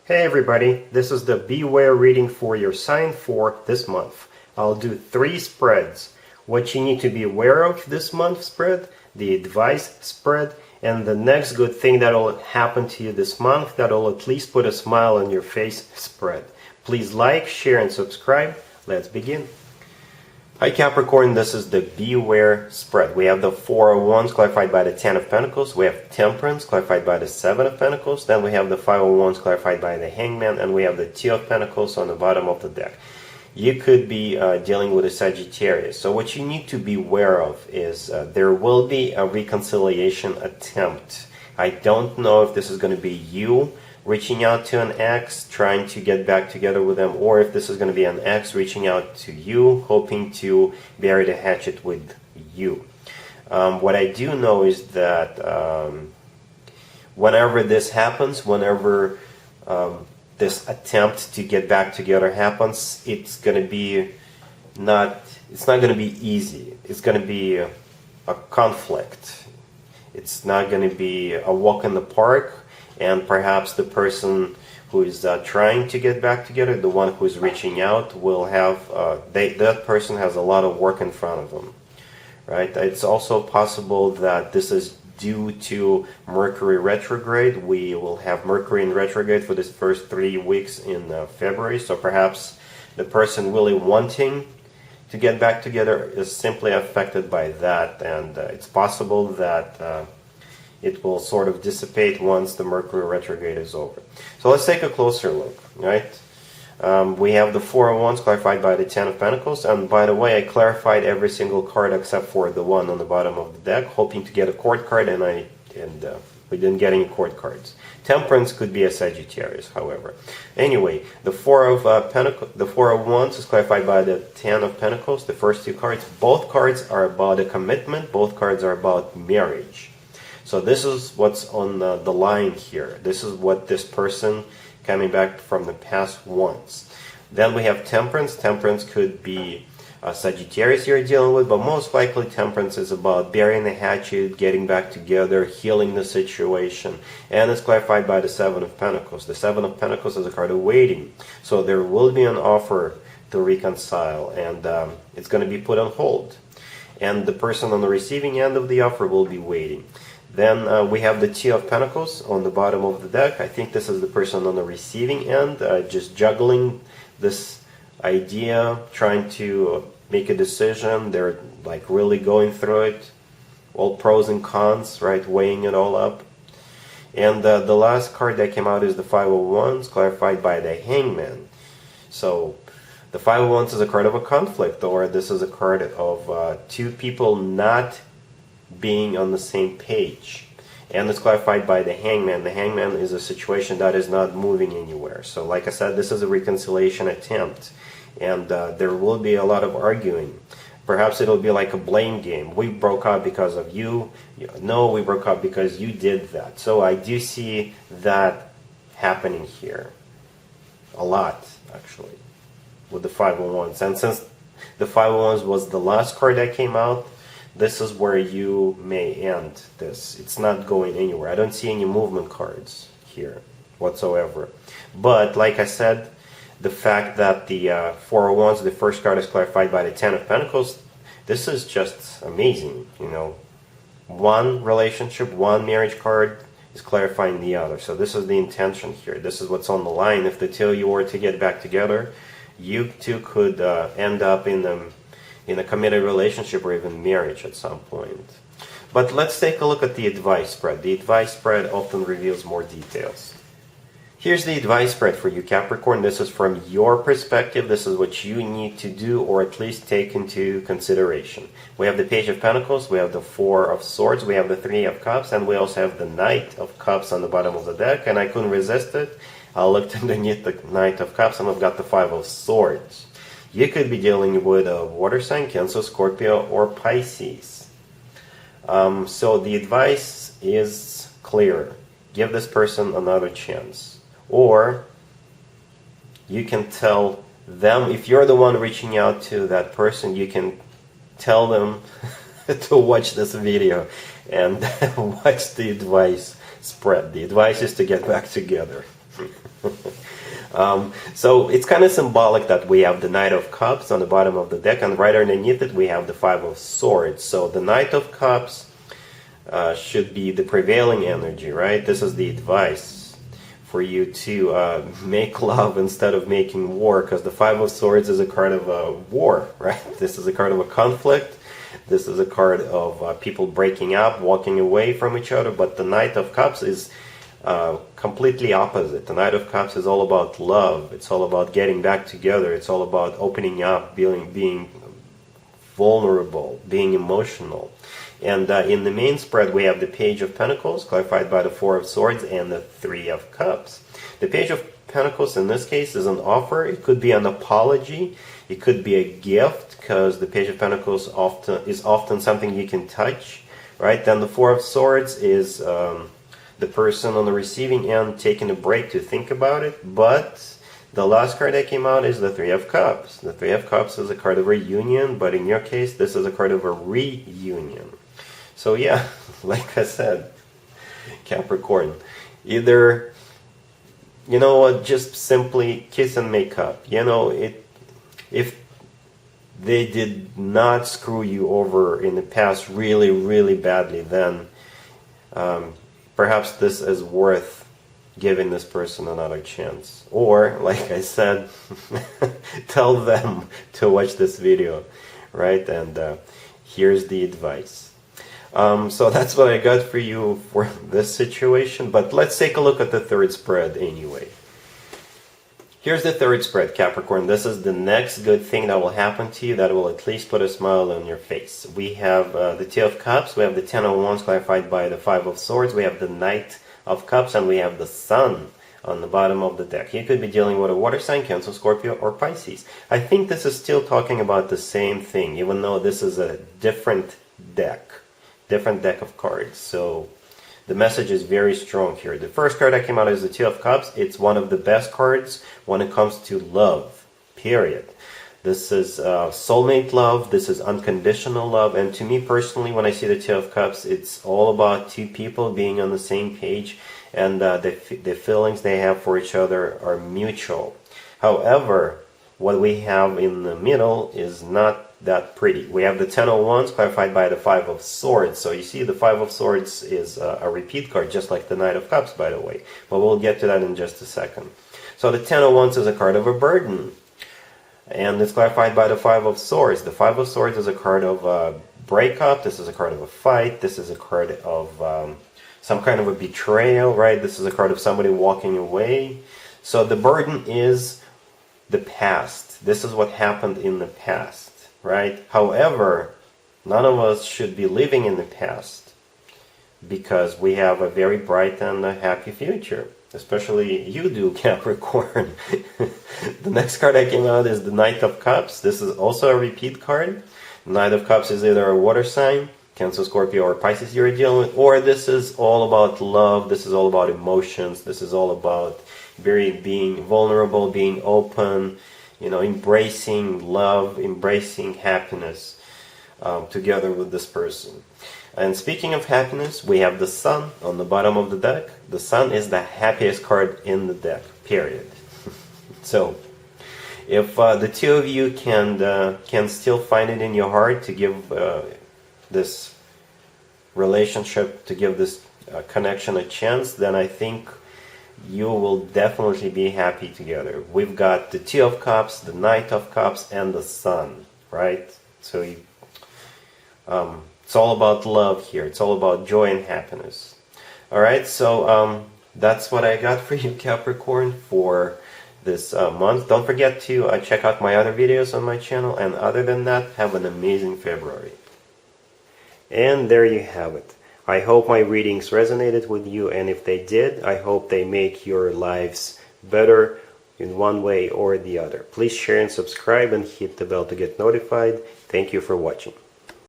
Hey everybody, this is the Beware reading for your sign for this month. I'll do 3 spreads. What you need to be aware of this month spread, the advice spread, and the next good thing that'll happen to you this month that'll at least put a smile on your face spread. Please like, share, and subscribe. Let's begin. Hi Capricorn, this is the Beware spread. We have the Four of Wands clarified by the Ten of Pentacles. We have Temperance clarified by the Seven of Pentacles. Then we have the Five of Wands clarified by the Hangman. And we have the Two of Pentacles on the bottom of the deck. You could be dealing with a Sagittarius. So what you need to be aware of is there will be a reconciliation attempt. I don't know if this is going to be you reaching out to an ex, trying to get back together with them, or if this is going to be an ex reaching out to you, hoping to bury the hatchet with you. What I do know is that whenever this happens, whenever this attempt to get back together happens, it's not going to be easy. It's going to be a conflict. It's not going to be a walk in the park. And perhaps the person who is trying to get back together, the one who is reaching out, will have that person has a lot of work in front of them, right? It's also possible that this is due to Mercury retrograde. We will have Mercury in retrograde for this first 3 weeks in February, so perhaps the person really wanting to get back together is simply affected by that, and it's possible that it will sort of dissipate once the Mercury retrograde is over. So let's take a closer look, right? We have the Four of Wands clarified by the Ten of Pentacles. And by the way, I clarified every single card except for the one on the bottom of the deck, hoping to get a court card, and we didn't get any court cards. Temperance could be a Sagittarius, however. Anyway, the Four of Wands is clarified by the Ten of Pentacles, the first 2 cards. Both cards are about a commitment. Both cards are about marriage. So this is what's on the line here. This is what this person coming back from the past wants. Then we have Temperance. Temperance could be a Sagittarius you're dealing with, but most likely Temperance is about burying the hatchet, getting back together, healing the situation. And it's clarified by the Seven of Pentacles. The Seven of Pentacles is a card of waiting. So there will be an offer to reconcile, and it's going to be put on hold. And the person on the receiving end of the offer will be waiting. Then we have the Two of Pentacles on the bottom of the deck. I think this is the person on the receiving end, just juggling this idea, trying to make a decision. They're like really going through it, all pros and cons, right, weighing it all up. And the last card that came out is the Five of Wands, clarified by the Hangman. So the Five of Wands is a card of a conflict, or this is a card of 2 people not being on the same page, and it's clarified by the Hangman. The Hangman is a situation that is not moving anywhere. So like I said, this is a reconciliation attempt, and there will be a lot of arguing. Perhaps it'll be like a blame game. We broke up because of you. No, we broke up because you did that. So I do see that happening here a lot, actually, with the Five of Wands. And since the Five of Wands was the last card that came out, this is where you may end this. It's not going anywhere. I don't see any movement cards here whatsoever. But like I said, the fact that the Four of Wands, the first card, is clarified by the Ten of Pentacles, this is just amazing. You know, one relationship, one marriage card is clarifying the other. So this is the intention here. This is what's on the line. If the two of you were to get back together, you two could end up in a committed relationship or even marriage at some point. But let's take a look at the advice spread. The advice spread often reveals more details. Here's the advice spread for you, Capricorn. This is from your perspective. This is what you need to do, or at least take into consideration. We have the Page of Pentacles, we have the Four of Swords, we have the Three of Cups, and we also have the Knight of Cups on the bottom of the deck, and I couldn't resist it. I looked underneath the Knight of Cups, and I've got the Five of Swords. You could be dealing with a water sign, Cancer, Scorpio, or Pisces. So the advice is clear. Give this person another chance. Or you can tell them, if you're the one reaching out to that person, you can tell them to watch this video and watch the advice spread. The advice is to get back together. So it's kind of symbolic that we have the Knight of Cups on the bottom of the deck, and right underneath it we have the Five of Swords. So the Knight of Cups should be the prevailing energy, right? This is the advice for you to make love instead of making war, because the Five of Swords is a card of a war, right? This is a card of a conflict. This is a card of people breaking up, walking away from each other, but the Knight of Cups is completely opposite. The Knight of Cups is all about love. It's all about getting back together. It's all about opening up, being vulnerable, being emotional. And in the main spread, we have the Page of Pentacles, clarified by the Four of Swords, and the Three of Cups. The Page of Pentacles, in this case, is an offer. It could be an apology. It could be a gift, because the Page of Pentacles is often something you can touch, right? Then the Four of Swords is the person on the receiving end taking a break to think about it. But the last card that came out is the Three of Cups. The Three of Cups is a card of reunion, but in your case, this is a card of a reunion. So yeah, like I said, Capricorn, either, you know what, just simply kiss and make up. You know, if they did not screw you over in the past really, really badly, then perhaps this is worth giving this person another chance. Or, like I said, tell them to watch this video, right? And here's the advice. So that's what I got for you for this situation, but let's take a look at the third spread anyway. Here's the third spread, Capricorn. This is the next good thing that will happen to you that will at least put a smile on your face. We have the Two of Cups, we have the Ten of Wands clarified by the Five of Swords, we have the Knight of Cups, and we have the Sun on the bottom of the deck. You could be dealing with a water sign, Cancer, Scorpio, or Pisces. I think this is still talking about the same thing, even though this is a different deck of cards. So the message is very strong here. The first card that came out is the Two of Cups. It's one of the best cards when it comes to love, period. This is soulmate love. This is unconditional love. And to me personally, when I see the Two of Cups, it's all about two people being on the same page, and the feelings they have for each other are mutual. However, what we have in the middle is not that pretty. We have the Ten of Wands clarified by the Five of Swords. So you see the Five of Swords is a repeat card, just like the Knight of Cups, by the way. But we'll get to that in just a second. So the Ten of Wands is a card of a burden, and it's clarified by the Five of Swords. The Five of Swords is a card of a breakup. This is a card of a fight. This is a card of some kind of a betrayal, right? This is a card of somebody walking away. So the burden is the past. This is what happened in the past, right? However, none of us should be living in the past, because we have a very bright and a happy future. Especially you do, Capricorn. The next card that came out is the Knight of Cups. This is also a repeat card. Knight of Cups is either a water sign, Cancer, Scorpio, or Pisces you're dealing with, or this is all about love. This is all about emotions. This is all about being vulnerable, being open, you know, embracing love, embracing happiness together with this person. And speaking of happiness, we have the Sun on the bottom of the deck. The Sun is the happiest card in the deck, period. So, if the two of you can still find it in your heart to give this relationship, to give this connection a chance, then I think you will definitely be happy together. We've got the Two of Cups, the Knight of Cups, and the Sun, right? So it's all about love here. It's all about joy and happiness. All right, so that's what I got for you, Capricorn, for this month. Don't forget to check out my other videos on my channel, and other than that, have an amazing February. And there you have it. I hope my readings resonated with you, and if they did, I hope they make your lives better in one way or the other. Please share and subscribe and hit the bell to get notified. Thank you for watching.